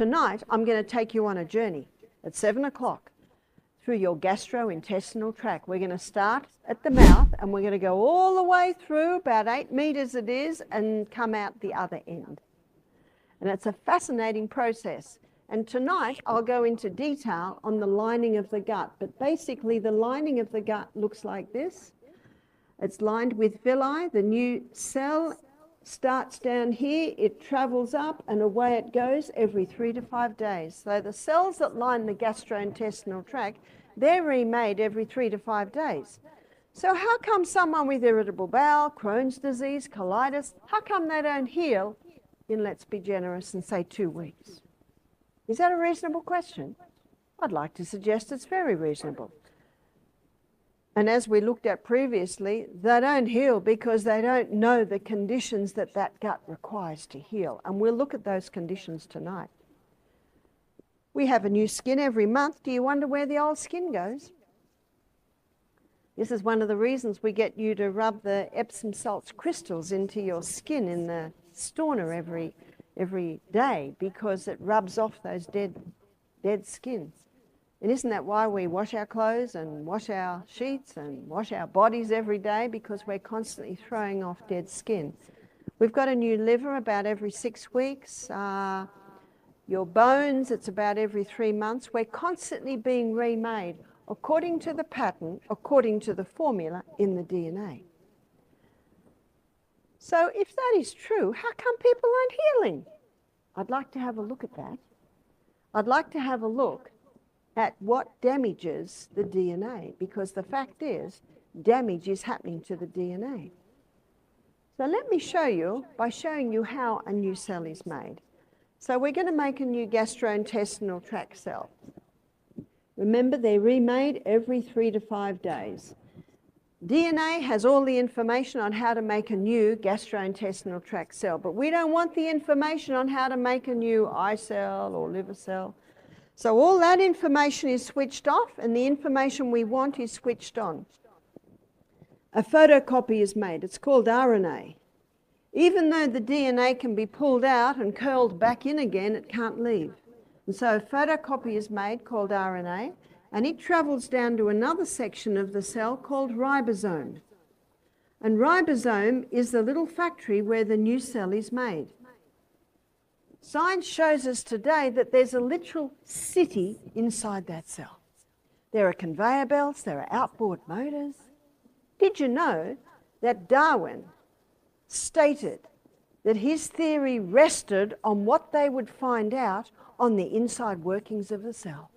Tonight, I'm going to take you on a journey at 7 o'clock through your gastrointestinal tract. We're going to start at the mouth and we're going to go all the way through, about 8 meters it is, and come out the other end. And it's a fascinating process. And tonight, I'll go into detail on the lining of the gut. But basically, the lining of the gut looks like this. It's lined with villi. The new cell starts down here, it travels up, and away it goes every 3 to 5 days. So the cells that line the gastrointestinal tract, they're remade every 3 to 5 days. So how come someone with irritable bowel, Crohn's disease, colitis, how come they don't heal in, let's be generous and say 2 weeks? Is that a reasonable question? I'd like to suggest it's very reasonable. And as we looked at previously, they don't heal because they don't know the conditions that that gut requires to heal. And we'll look at those conditions tonight. We have a new skin every month. Do you wonder where the old skin goes? This is one of the reasons we get you to rub the Epsom salts crystals into your skin in the sauna every day, because it rubs off those dead skins. And isn't that why we wash our clothes and wash our sheets and wash our bodies every day? Because we're constantly throwing off dead skin. We've got a new liver about every 6 weeks. Your bones, it's about every 3 months. We're constantly being remade according to the pattern, according to the formula in the DNA. So if that is true, how come people aren't healing? I'd like to have a look at that. I'd like to have a look at what damages the DNA, because the fact is, damage is happening to the DNA. So let me show you by showing you how a new cell is made. So we're going to make a new gastrointestinal tract cell. Remember, they're remade every 3 to 5 days. DNA has all the information on how to make a new gastrointestinal tract cell, but we don't want the information on how to make a new eye cell or liver cell. So all that information is switched off, and the information we want is switched on. A photocopy is made. It's called RNA. Even though the DNA can be pulled out and curled back in again, it can't leave. And so a photocopy is made called RNA, and it travels down to another section of the cell called ribosome. And ribosome is the little factory where the new cell is made. Science shows us today that there's a literal city inside that cell. There are conveyor belts, there are outboard motors. Did you know that Darwin stated that his theory rested on what they would find out on the inside workings of the cell?